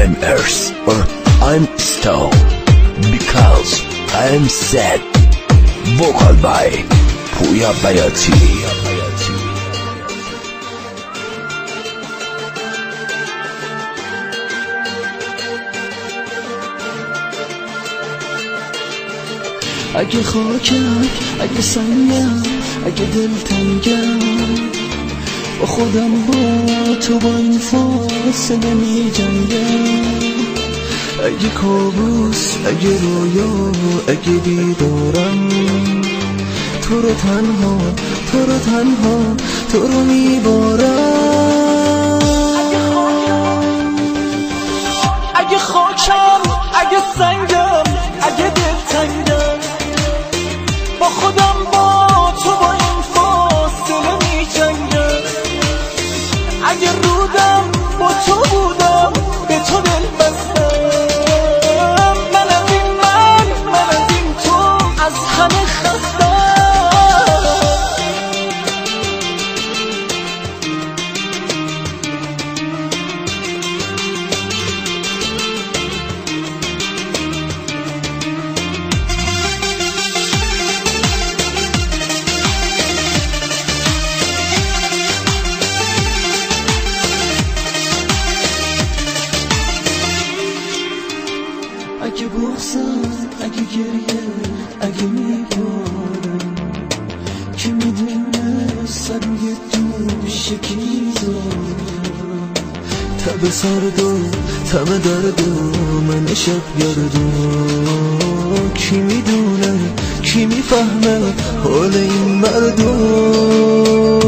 I'm Earth or I'm Stone because I'm sad. Vocal by Puya Bayati. اگه خاکم، اگه سنگم، اگه دلتنگم، با خودم با تو با این فاصله می جنگم. اگه کابوس، اگه رویا، اگه بیدارم، تو رو تنها، تو رو تنها، تو رو میبارم. اگه خاکم، اگه سنگم، اگه دلتنگم، با خودم با تو با این فاصله می جنگم. اگه رودم با تو بودم به تو دل بستم، من از این تو از همه خستم. اگه بغضم، اگه گریه، اگه میبارم، که میدونه سر روی دوش کی دارم. تب سرد و تم درد و من شب گردو، کی میدونه، کی میفهمه حال این مردم.